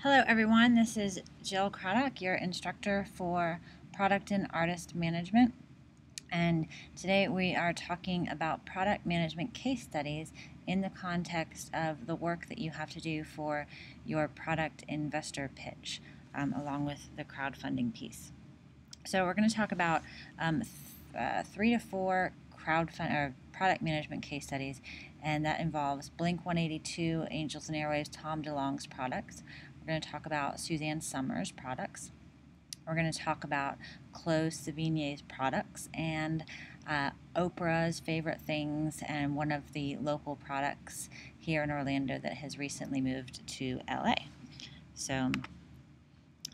Hello everyone, this is Jill Craddock, your instructor for Product and Artist Management. And today we are talking about product management case studies in the context of the work that you have to do for your product investor pitch, along with the crowdfunding piece. So we're going to talk about 3 to 4 product management case studies, and that involves Blink 182, Angels and Airwaves, Tom DeLonge's products. We're going to talk about Suzanne Somers' products. We're going to talk about Clos Sevigny's products and Oprah's favorite things and one of the local products here in Orlando that has recently moved to LA. So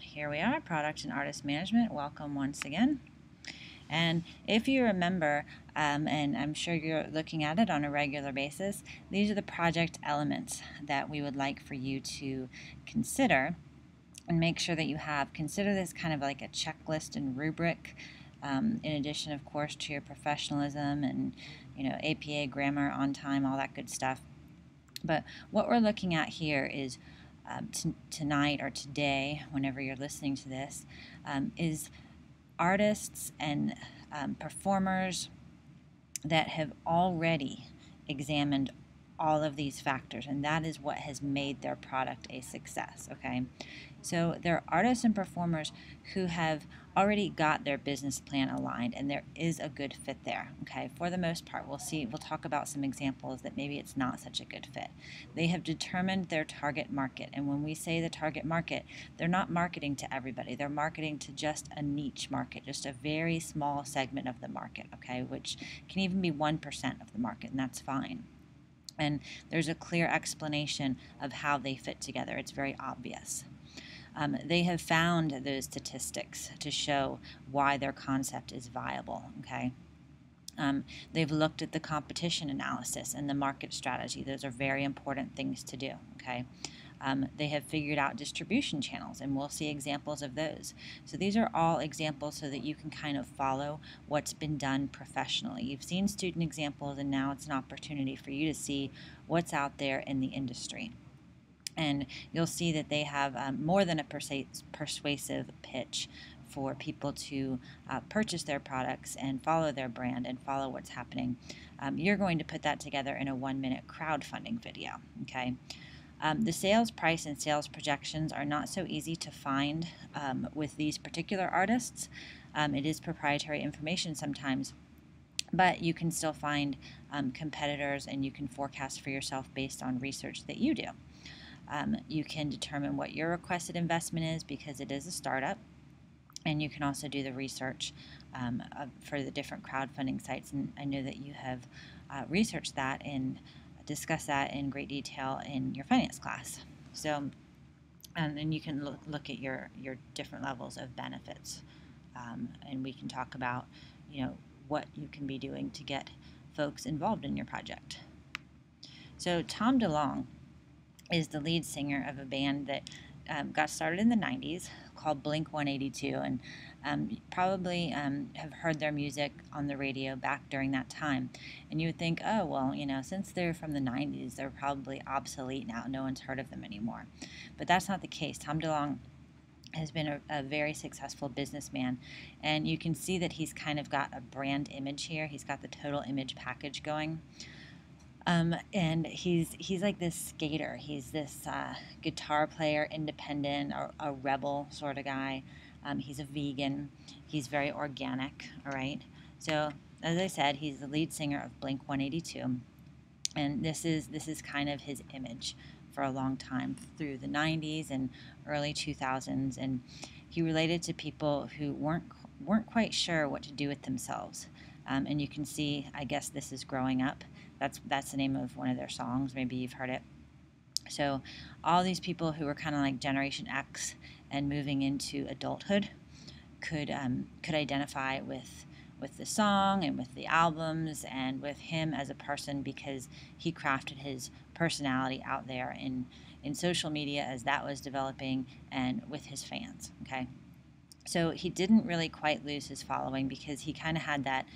here we are, Product and Artist Management. Welcome once again. And if you remember, and I'm sure you're looking at it on a regular basis, these are the project elements that we would like for you to consider and make sure that you have. Consider this kind of like a checklist and rubric, in addition, of course, to your professionalism and, APA, grammar, on time, all that good stuff. But what we're looking at here is tonight or today, whenever you're listening to this, is artists and performers that have already examined all of these factors, and that is what has made their product a success. Okay, so there are artists and performers who have already got their business plan aligned, and there is a good fit there. Okay, for the most part, we'll talk about some examples that maybe it's not such a good fit. They have determined their target market, and when we say the target market, they're not marketing to everybody. They're marketing to just a niche market, just a very small segment of the market. Okay, which can even be 1% of the market, and that's fine. And there's a clear explanation of how they fit together. It's very obvious. They have found those statistics to show why their concept is viable. Okay. They've looked at the competition analysis and the market strategy. Those are very important things to do. Okay. They have figured out distribution channels, and we'll see examples of those. So these are all examples so that you can kind of follow what's been done professionally. You've seen student examples, and now it's an opportunity for you to see what's out there in the industry. And you'll see that they have more than a persuasive pitch for people to purchase their products and follow their brand and follow what's happening. You're going to put that together in a 1-minute crowdfunding video. Okay. The sales price and sales projections are not so easy to find with these particular artists. It is proprietary information sometimes, but you can still find competitors, and you can forecast for yourself based on research that you do. You can determine what your requested investment is because it is a startup, and you can also do the research for the different crowdfunding sites, and I know that you have researched that and discuss that in great detail in your finance class. So, and you can look at your different levels of benefits, and we can talk about, what you can be doing to get folks involved in your project. So Tom DeLonge is the lead singer of a band that got started in the 90s called Blink 182, and probably have heard their music on the radio back during that time. And you would think, oh, well, since they're from the 90s, they're probably obsolete now. No one's heard of them anymore. But that's not the case. Tom DeLonge has been a very successful businessman, and you can see that he's kind of got a brand image here. He's got the total image package going. And he's like this skater. He's this guitar player, independent, or a rebel sort of guy. He's a vegan. He's very organic. All right. So as I said, he's the lead singer of Blink 182, and this is kind of his image for a long time through the 90s and early 2000s. And he related to people who weren't quite sure what to do with themselves. And you can see, I guess this is Growing Up. That's the name of one of their songs. Maybe you've heard it. So all these people who were kind of like Generation X and moving into adulthood could identify with the song and with the albums and with him as a person, because he crafted his personality out there in social media as that was developing and with his fans. Okay. So he didn't really quite lose his following because he kind of had that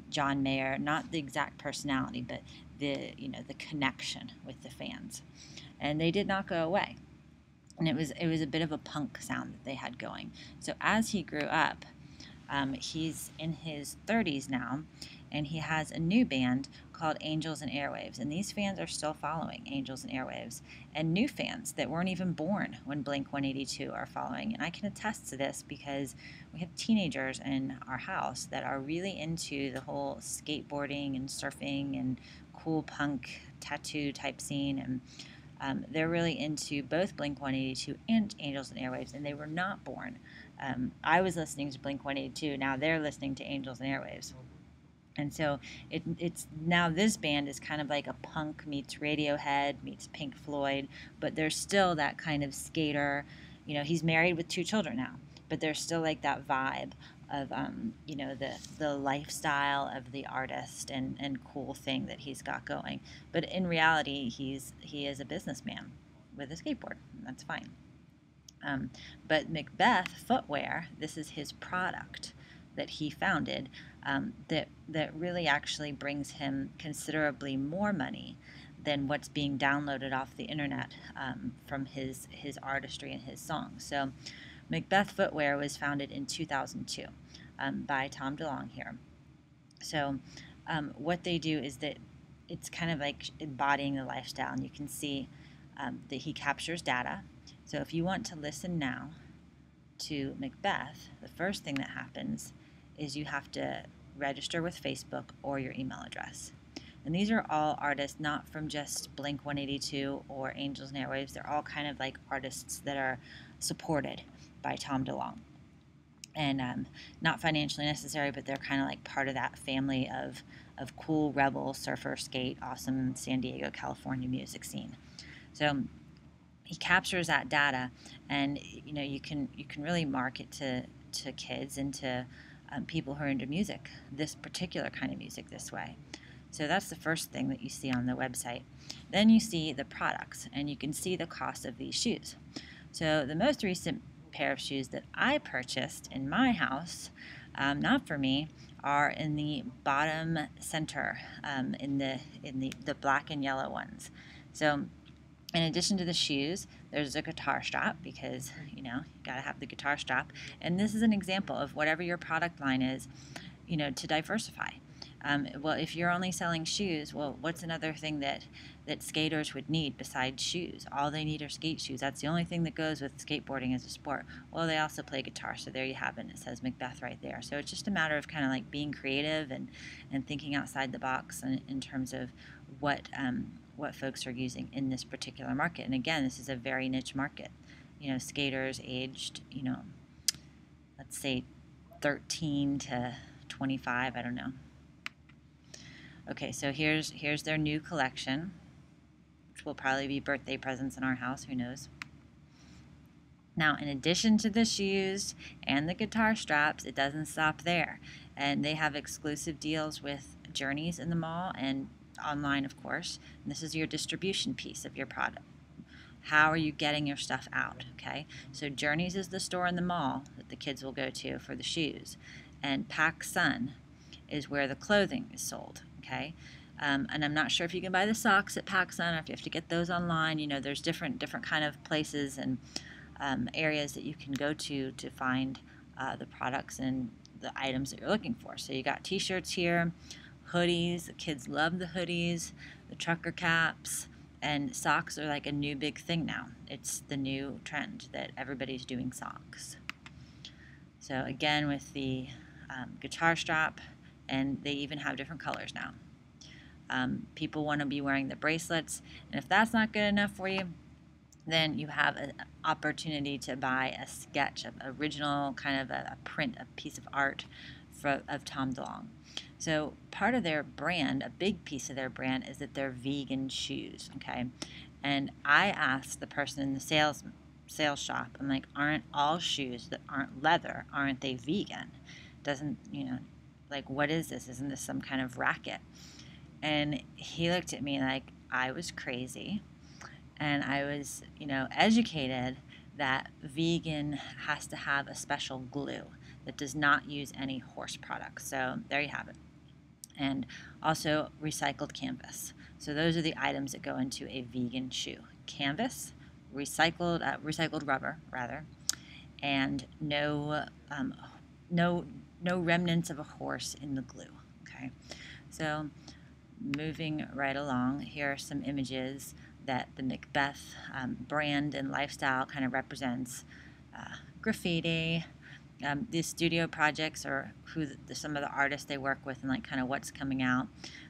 John Mayer, not the exact personality, but the connection with the fans, and they did not go away. and it was a bit of a punk sound that they had going. So as he grew up, he's in his 30s now, and he has a new band called Angels and Airwaves. And these fans are still following Angels and Airwaves. And new fans that weren't even born when Blink 182 are following. And I can attest to this because we have teenagers in our house that are really into the whole skateboarding and surfing and cool punk tattoo type scene. And they're really into both Blink 182 and Angels and Airwaves, and they were not born. I was listening to Blink 182, now they're listening to Angels and Airwaves. And so it's now this band is kind of like a punk meets Radiohead meets Pink Floyd, but there's still that kind of skater. He's married with 2 children now, but there's still like that vibe of the lifestyle of the artist and cool thing that he's got going. But in reality, he is a businessman with a skateboard. And that's fine. But Macbeth Footwear, this is his product that he founded, that really actually brings him considerably more money than what's being downloaded off the internet from his artistry and his songs. So Macbeth Footwear was founded in 2002 by Tom DeLonge here. So what they do is that it's kind of like embodying the lifestyle, and you can see that he captures data. So if you want to listen now to Macbeth, the first thing that happens is you have to register with Facebook or your email address. And these are all artists, not from just Blink 182 or Angels and Airwaves. They're all kind of like artists that are supported by Tom DeLonge. And not financially necessary, but they're kind of like part of that family of cool rebel surfer skate awesome San Diego, California music scene. So he captures that data, and you can really market to kids and to people who are into music, this particular kind of music, this way. So that's the first thing that you see on the website. Then you see the products, and you can see the cost of these shoes. So the most recent pair of shoes that I purchased in my house, not for me, are in the bottom center, in the black and yellow ones. So in addition to the shoes, there's a guitar strap, because you gotta have the guitar strap. And this is an example of whatever your product line is, to diversify. Well, if you're only selling shoes, well, what's another thing that skaters would need besides shoes? All they need are skate shoes. That's the only thing that goes with skateboarding as a sport. Well, they also play guitar, so there you have it. It says Macbeth right there. So it's just a matter of kind of like being creative and thinking outside the box in terms of what folks are using in this particular market. And again, this is a very niche market. Skaters aged, let's say 13 to 25, I don't know. Okay, so here's their new collection, which will probably be birthday presents in our house, who knows. Now, in addition to the shoes and the guitar straps, it doesn't stop there. And they have exclusive deals with Journeys in the mall and online, of course. And this is your distribution piece of your product. How are you getting your stuff out? Okay, so Journeys is the store in the mall that the kids will go to for the shoes, and PacSun is where the clothing is sold. Okay, and I'm not sure if you can buy the socks at PacSun or if you have to get those online. There's different kind of places and areas that you can go to find the products and the items that you're looking for. So you got t-shirts here, hoodies. The kids love the hoodies, the trucker caps, and socks are like a new big thing now. It's the new trend that everybody's doing socks. So again, with the guitar strap, and they even have different colors now. People want to be wearing the bracelets, and if that's not good enough for you, then you have an opportunity to buy a sketch, of original kind of a print, a piece of art of Tom DeLonge. So part of their brand, a big piece of their brand, is that they're vegan shoes, okay? And I asked the person in the sales shop, I'm like, aren't all shoes that aren't leather, aren't they vegan? Doesn't, like, what is this? Isn't this some kind of racket? And he looked at me like I was crazy. And I was, educated that vegan has to have a special glue that does not use any horse products. So there you have it. And also recycled canvas. So those are the items that go into a vegan shoe: canvas, recycled rubber rather, and no no remnants of a horse in the glue. Okay, so moving right along, here are some images that the Macbeth brand and lifestyle kind of represents. Graffiti. These studio projects are some of the artists they work with and like kind of what's coming out,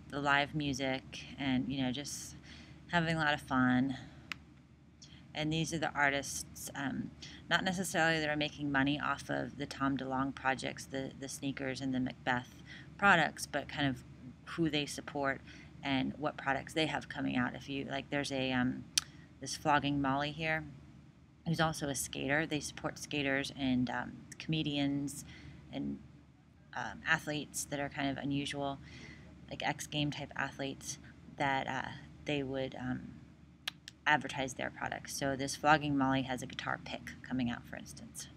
the live music, and just having a lot of fun. And these are the artists, not necessarily that are making money off of the Tom DeLonge projects, the sneakers and the Macbeth products, but kind of who they support and what products they have coming out. If you like, there's a this Flogging Molly here, who's also a skater. They support skaters and comedians and athletes that are kind of unusual, like X Game type athletes that they would advertise their products. So this Flogging Molly has a guitar pick coming out, for instance.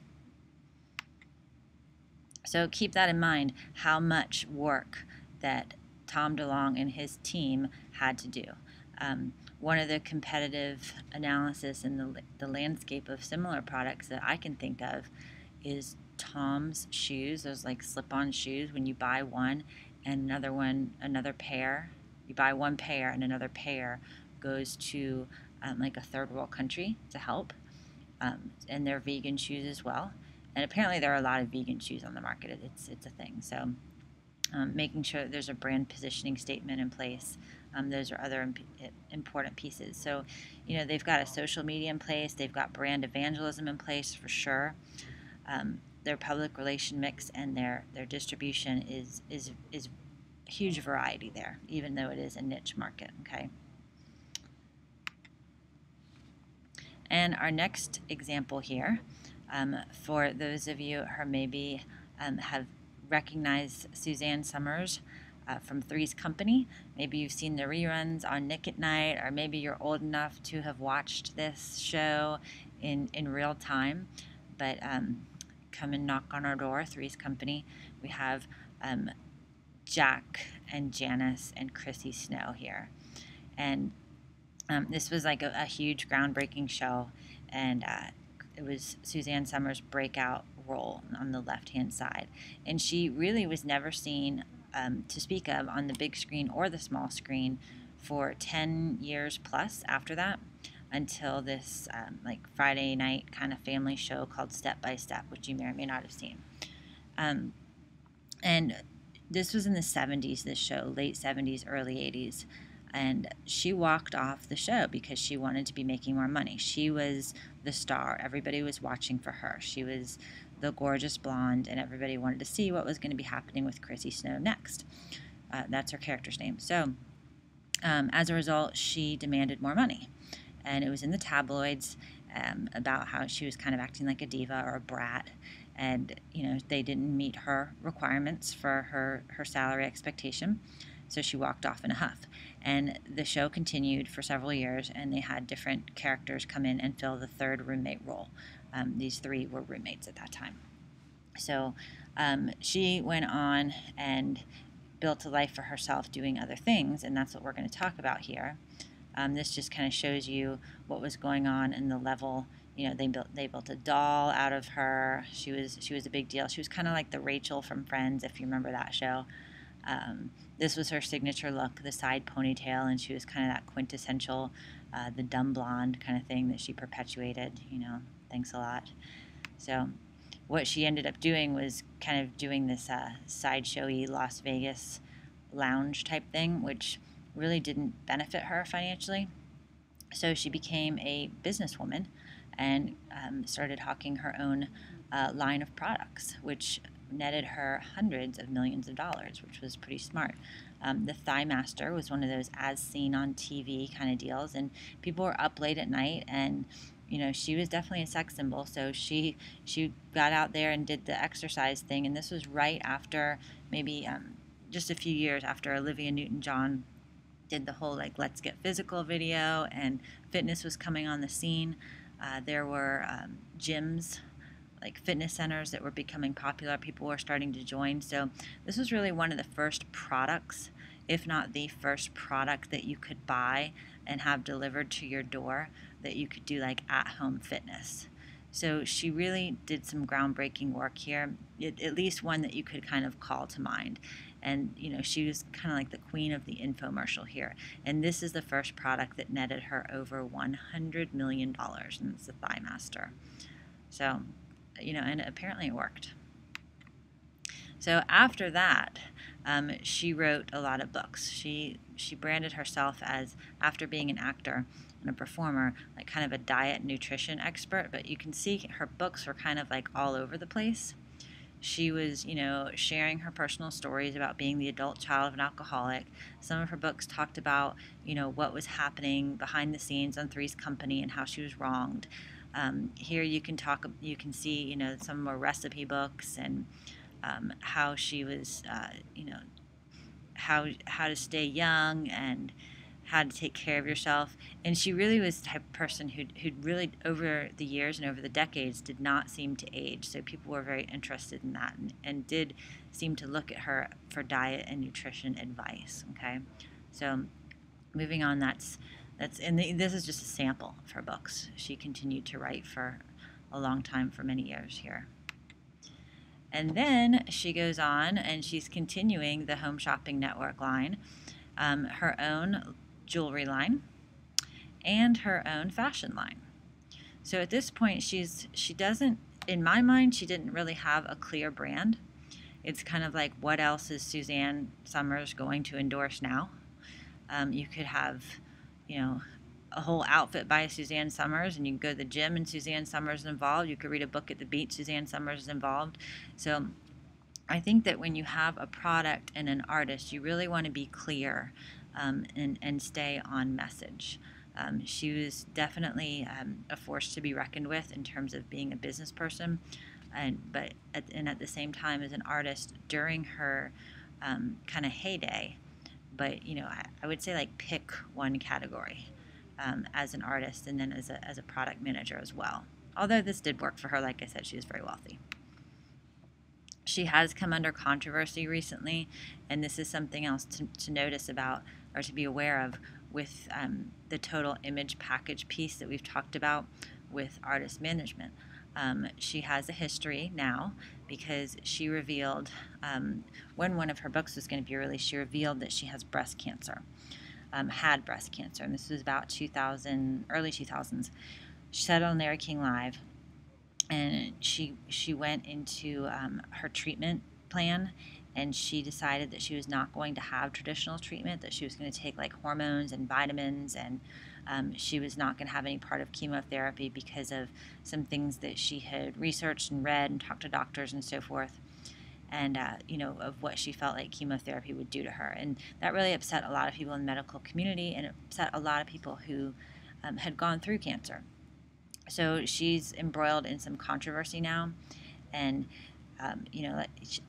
So keep that in mind, how much work that Tom DeLonge and his team had to do. One of the competitive analysis in the landscape of similar products that I can think of is Tom's shoes, those like slip-on shoes. When you buy one and another pair, you buy one pair and another pair goes to like a third world country to help. And they're vegan shoes as well. And apparently there are a lot of vegan shoes on the market. It's a thing. So making sure that there's a brand positioning statement in place. Those are other important pieces. So, they've got a social media in place. They've got brand evangelism in place for sure. Their public relation mix and their distribution is a huge variety there, even though it is a niche market. Okay. And our next example here, for those of you who maybe have recognized Suzanne Somers from Three's Company, maybe you've seen the reruns on Nick at Night, or maybe you're old enough to have watched this show in real time. But come and knock on our door, Three's Company. We have Jack and Janice and Chrissy Snow here. And this was like a huge groundbreaking show, and it was Suzanne Somers' breakout role on the left-hand side. And she really was never seen to speak of on the big screen or the small screen for 10 years plus after that, until this like Friday night kind of family show called Step by Step, which you may or may not have seen. And this was in the 70s, this show, late 70s, early 80s. And she walked off the show because she wanted to be making more money. She was the star. Everybody was watching for her. She was the gorgeous blonde, and everybody wanted to see what was going to be happening with Chrissy Snow next. That's her character's name. So as a result, she demanded more money. And it was in the tabloids about how she was kind of acting like a diva or a brat. And, they didn't meet her requirements for her salary expectation. So she walked off in a huff. And the show continued for several years, and they had different characters come in and fill the third roommate role. These three were roommates at that time. So she went on and built a life for herself doing other things, and that's what we're going to talk about here. This just kind of shows you what was going on in the level. They built a doll out of her. She was a big deal. She was kind of like the Rachel from Friends, if you remember that show. This was her signature look, the side ponytail, and she was kind of that quintessential, the dumb blonde kind of thing that she perpetuated. Thanks a lot. So what she ended up doing was kind of doing this sideshowy Las Vegas lounge type thing, which really didn't benefit her financially. So she became a businesswoman and started hawking her own line of products, which netted her hundreds of millions of dollars, which was pretty smart. The Thigh Master was one of those as seen on TV kind of deals, and people were up late at night, and she was definitely a sex symbol. So she got out there and did the exercise thing, and this was right after, maybe just a few years after Olivia Newton-John did the whole like let's get physical video, and fitness was coming on the scene. There were gyms, like fitness centers, that were becoming popular. People were starting to join. So this was really one of the first products, if not the first product, that you could buy and have delivered to your door that you could do like at-home fitness. So she really did some groundbreaking work here, at least one that you could kind of call to mind. And she was kind of like the queen of the infomercial here. And this is the first product that netted her over $100 million, and it's the ThighMaster. So, and apparently it worked. So after that, she wrote a lot of books. She branded herself as, after being an actor and a performer, like kind of a diet nutrition expert, but you can see her books were kind of like all over the place. She was, sharing her personal stories about being the adult child of an alcoholic. Some of her books talked about, what was happening behind the scenes on Three's Company and how she was wronged. Here you can see, some more recipe books and how she was, how to stay young and how to take care of yourself. And she really was the type of person who'd really, over the years and over the decades, did not seem to age. So people were very interested in that and did seem to look at her for diet and nutrition advice. Okay, so moving on, this is just a sample of her books. She continued to write for a long time, for many years here. And then she goes on and she's continuing the Home Shopping Network line, her own jewelry line, and her own fashion line. So at this point, she doesn't, in my mind, she didn't really have a clear brand. It's kind of like, what else is Suzanne Somers going to endorse now? You could have, a whole outfit by Suzanne Somers, and you can go to the gym and Suzanne Somers is involved. You could read a book at the beach, Suzanne Somers is involved. So I think that when you have a product and an artist, you really want to be clear and stay on message. She was definitely a force to be reckoned with in terms of being a business person, but at the same time as an artist during her kind of heyday. But I would say like pick one category as an artist, and then as a product manager as well. Although this did work for her, like I said, she was very wealthy. She has come under controversy recently, and this is something else to notice about or to be aware of with the total image package piece that we've talked about with artist management. She has a history now because she revealed, when one of her books was going to be released, she revealed that she has breast cancer, had breast cancer, and this was about early 2000s. She said on Larry King Live, and she went into her treatment plan, and she decided that she was not going to have traditional treatment, that she was going to take like hormones and vitamins, and she was not going to have any part of chemotherapy because of some things that she had researched and read and talked to doctors and so forth, and of what she felt like chemotherapy would do to her. And that really upset a lot of people in the medical community, and it upset a lot of people who had gone through cancer. So she's embroiled in some controversy now, and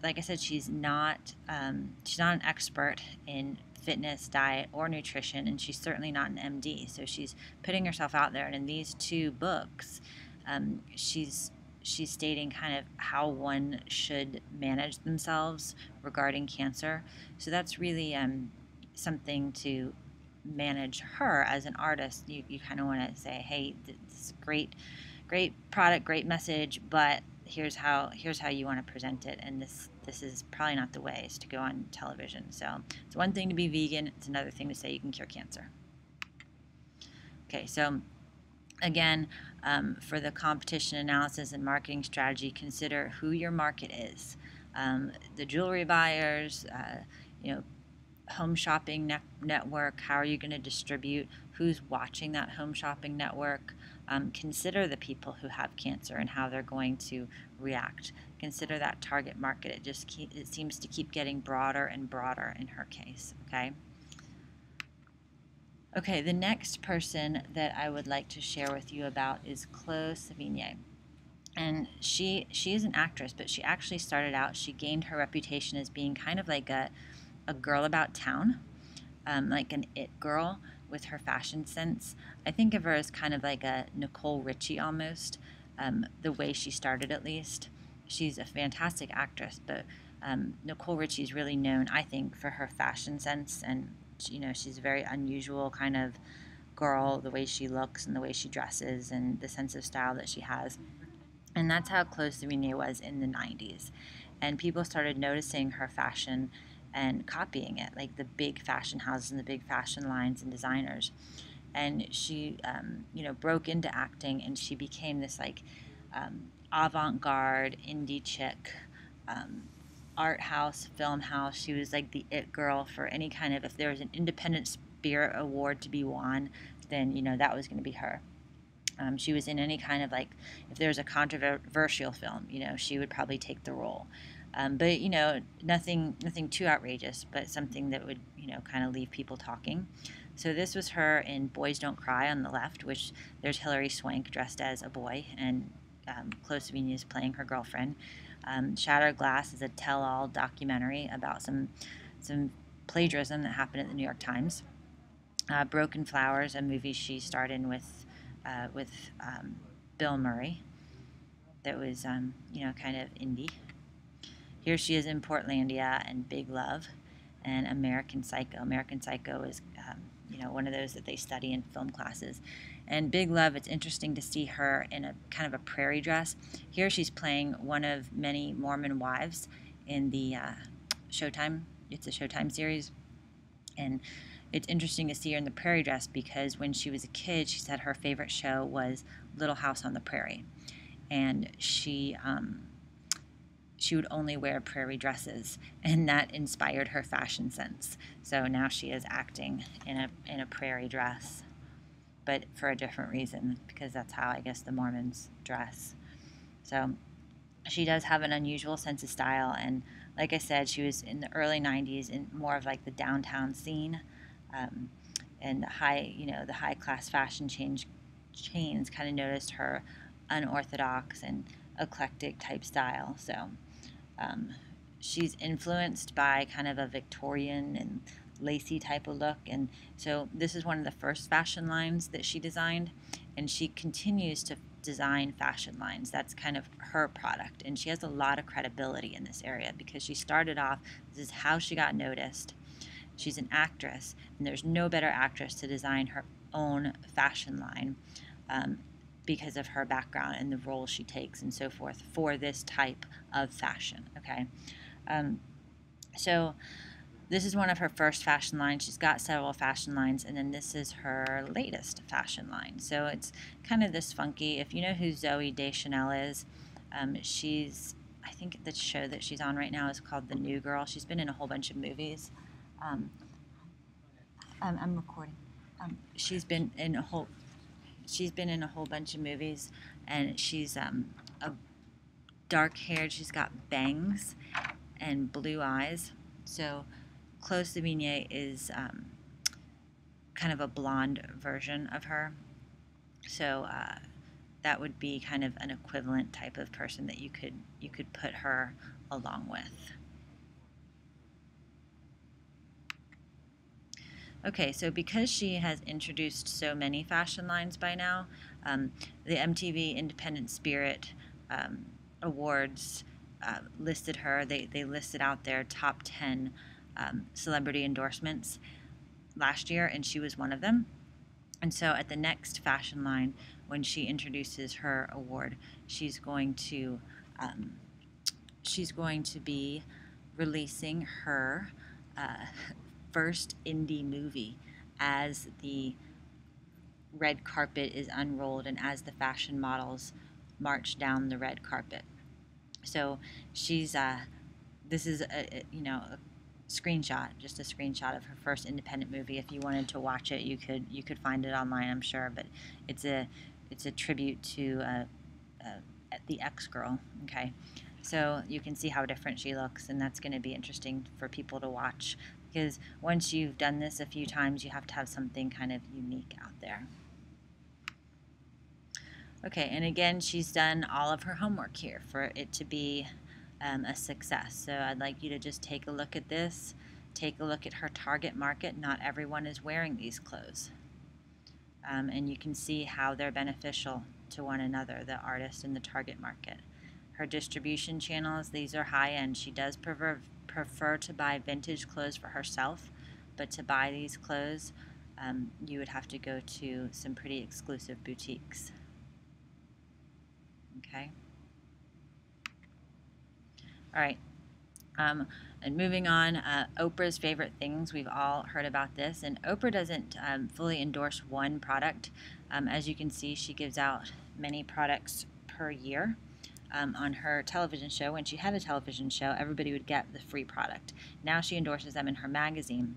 like I said, she's not an expert in fitness, diet, or nutrition, and she's certainly not an MD. So she's putting herself out there, and in these two books, she's stating kind of how one should manage themselves regarding cancer. So that's really something to manage her as an artist. You kind of want to say, hey, this is great product, great message, but here's how you want to present it, and this is probably not the way is to go on television. So it's one thing to be vegan, it's another thing to say you can cure cancer. Okay, so again, for the competition analysis and marketing strategy, consider who your market is. The jewelry buyers, home shopping network, how are you going to distribute, who's watching that home shopping network. Consider the people who have cancer and how they're going to react. Consider that target market. It seems to keep getting broader and broader in her case. Okay, the next person that I would like to share with you about is Chloe Sevigny. And she is an actress, but she actually started out, she gained her reputation as being kind of like a girl about town, like an it girl with her fashion sense. I think of her as kind of like a Nicole Richie almost, the way she started at least. She's a fantastic actress, but Nicole Richie is really known, I think, for her fashion sense, and she's a very unusual kind of girl, the way she looks and the way she dresses and the sense of style that she has. And that's how Chloe Sevigny was in the 90s. And people started noticing her fashion and copying it, like the big fashion houses and the big fashion lines and designers. And she, broke into acting, and she became this like avant-garde indie chick, art house, film house. She was like the it girl for any kind of, if there was an Independent Spirit Award to be won, then that was going to be her. She was in any kind of, like, if there was a controversial film, she would probably take the role. But nothing too outrageous, but something that would kind of leave people talking. So this was her in Boys Don't Cry on the left, which there's Hilary Swank dressed as a boy, and Chloe Sevigny is playing her girlfriend. Shattered Glass is a tell-all documentary about some plagiarism that happened at the New York Times. Broken Flowers, a movie she starred in with Bill Murray, that was kind of indie. Here she is in Portlandia and Big Love and American Psycho. American Psycho is one of those that they study in film classes. And Big Love, it's interesting to see her in a kind of a prairie dress. Here she's playing one of many Mormon wives in the Showtime. It's a Showtime series. And it's interesting to see her in the prairie dress because when she was a kid, she said her favorite show was Little House on the Prairie. And she would only wear prairie dresses, and that inspired her fashion sense. So now she is acting in a prairie dress, but for a different reason, because that's how, I guess, the Mormons dress. So she does have an unusual sense of style, and like I said, she was in the early 90s in more of like the downtown scene, and the high class fashion chains kind of noticed her unorthodox and eclectic type style. So she's influenced by kind of a Victorian and lacy type of look, and so this is one of the first fashion lines that she designed, and she continues to design fashion lines. That's kind of her product, and she has a lot of credibility in this area because she started off, this is how she got noticed. She's an actress, and there's no better actress to design her own fashion line because of her background and the role she takes and so forth for this type of fashion. Okay, so this is one of her first fashion lines. She's got several fashion lines, and then this is her latest fashion line. So it's kind of this funky. If you know who Zooey Deschanel is, I think the show that she's on right now is called The New Girl. She's been in a whole bunch of movies. I'm recording. She's been in a whole bunch of movies, and she's a dark-haired. She's got bangs and blue eyes. So Chloe Sevigny is kind of a blonde version of her. So that would be kind of an equivalent type of person that you could put her along with. Okay, so because she has introduced so many fashion lines by now, the MTV Independent Spirit Awards listed her. They listed out their top 10 celebrity endorsements last year, and she was one of them. And so at the next fashion line, when she introduces her award, she's going to be releasing her first indie movie as the red carpet is unrolled and as the fashion models march down the red carpet. So she's this is a screenshot, just a screenshot of her first independent movie. If you wanted to watch it, you could find it online, I'm sure. But it's a tribute to the X girl. Okay, so you can see how different she looks, and that's going to be interesting for people to watch because once you've done this a few times, you have to have something kind of unique out there. Okay, and again, she's done all of her homework here for it to be a success. So I'd like you to just take a look at this. Take a look at her target market. Not everyone is wearing these clothes. And you can see how they're beneficial to one another, the artist and the target market. Her distribution channels, these are high-end. She does prefer to buy vintage clothes for herself, but to buy these clothes you would have to go to some pretty exclusive boutiques. Okay. All right. And moving on, Oprah's favorite things. We've all heard about this, and Oprah doesn't fully endorse one product. As you can see, she gives out many products per year. On her television show, when she had a television show, everybody would get the free product. Now she endorses them in her magazine,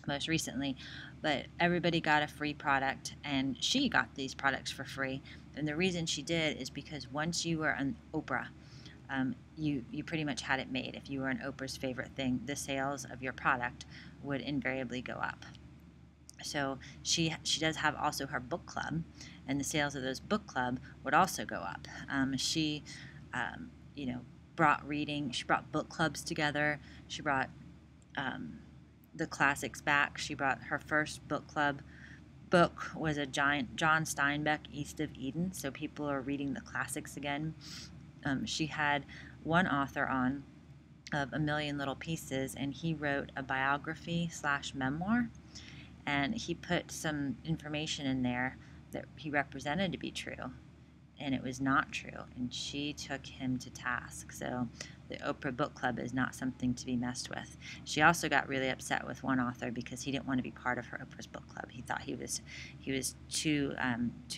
most recently, but everybody got a free product, and she got these products for free. And the reason she did is because once you were on Oprah, you pretty much had it made. If you were an Oprah's favorite thing, the sales of your product would invariably go up. So she does have also her book club, and the sales of those book club would also go up. She brought reading. She brought book clubs together. She brought the classics back. She brought her first book club book was a giant John Steinbeck, East of Eden. So people are reading the classics again. She had one author on of A Million Little Pieces, and he wrote a biography / memoir, and he put some information in there that he represented to be true, and it was not true, and she took him to task. So the Oprah Book Club is not something to be messed with. She also got really upset with one author because he didn't want to be part of her Oprah's Book Club. He thought he was too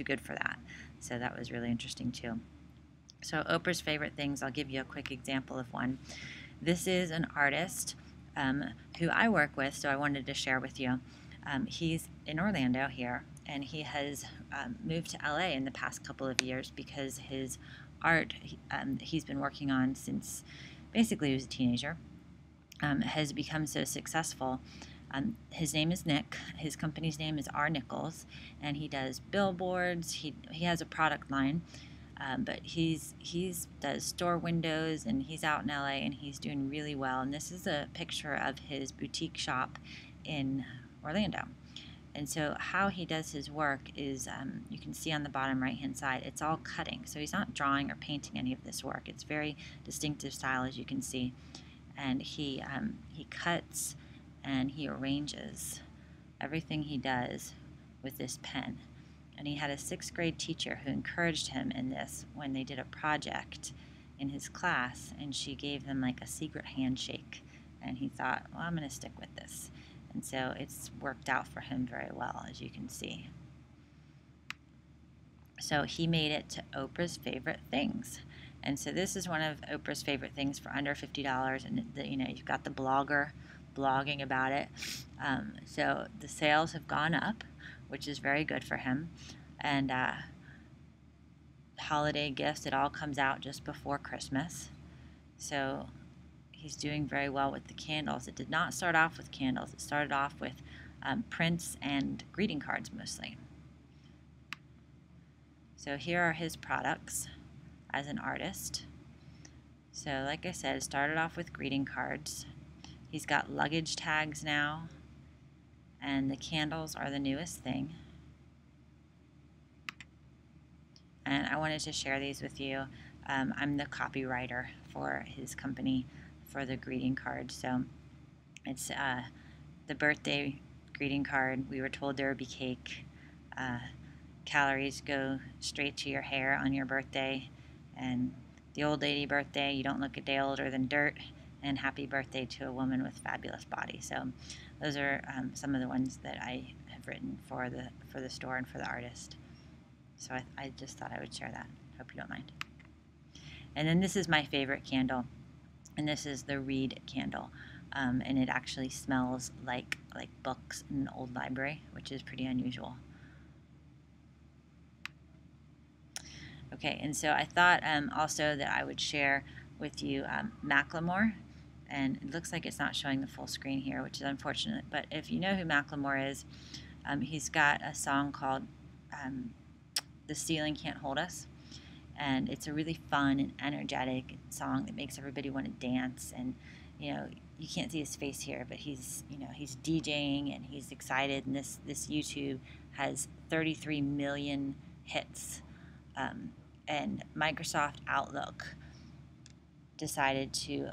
good for that. So that was really interesting too. So Oprah's favorite things, I'll give you a quick example of one. This is an artist who I work with, so I wanted to share with you. He's in Orlando here, and he has moved to LA in the past couple of years because his art he's been working on since basically he was a teenager has become so successful. His name is Nick. His company's name is R. Nichols, and he does billboards. He has a product line. But he's does store windows, and he's out in LA, and he's doing really well. And this is a picture of his boutique shop in Orlando. And so how he does his work is, you can see on the bottom right hand side, it's all cutting. So he's not drawing or painting any of this work. It's very distinctive style, as you can see. And he cuts and he arranges everything he does with this pen. And he had a 6th grade teacher who encouraged him in this when they did a project in his class, and she gave them like a secret handshake, and he thought, well, I'm going to stick with this. And so it's worked out for him very well, as you can see. So he made it to Oprah's favorite things. And so this is one of Oprah's favorite things for under $50, and you've got the blogger blogging about it. So the sales have gone up, which is very good for him. And holiday gifts, it all comes out just before Christmas. So he's doing very well with the candles. It did not start off with candles. It started off with prints and greeting cards mostly. So here are his products as an artist. So like I said, it started off with greeting cards. He's got luggage tags now, and the candles are the newest thing. And I wanted to share these with you. I'm the copywriter for his company for the greeting card. So it's the birthday greeting card. We were told there would be cake. Calories go straight to your hair on your birthday. And the old lady birthday, you don't look a day older than dirt. And happy birthday to a woman with fabulous body. So those are some of the ones that I have written for the store and for the artist. So I just thought I would share that. Hope you don't mind. And then this is my favorite candle, and this is the Read candle, and it actually smells like books in an old library, which is pretty unusual. Okay, and so I thought also that I would share with you Macklemore, and it looks like it's not showing the full screen here, which is unfortunate. But if you know who Macklemore is, he's got a song called The Ceiling Can't Hold Us, and it's a really fun and energetic song that makes everybody want to dance. And you can't see his face here, but he's DJing and he's excited, and this YouTube has 33 million hits. And Microsoft Outlook decided to,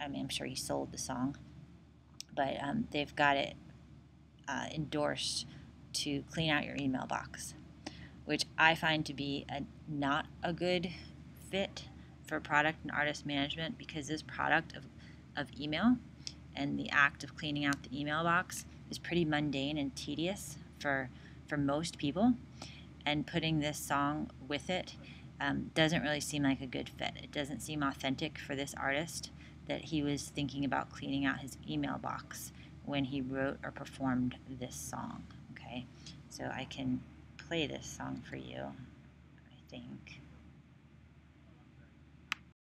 I'm sure he sold the song, but they've got it endorsed to clean out your email box, which I find to be not a good fit for product and artist management, because this product of email and the act of cleaning out the email box is pretty mundane and tedious for most people, and putting this song with it doesn't really seem like a good fit. It doesn't seem authentic for this artist that he was thinking about cleaning out his email box when he wrote or performed this song. Okay, so I can play this song for you, I think.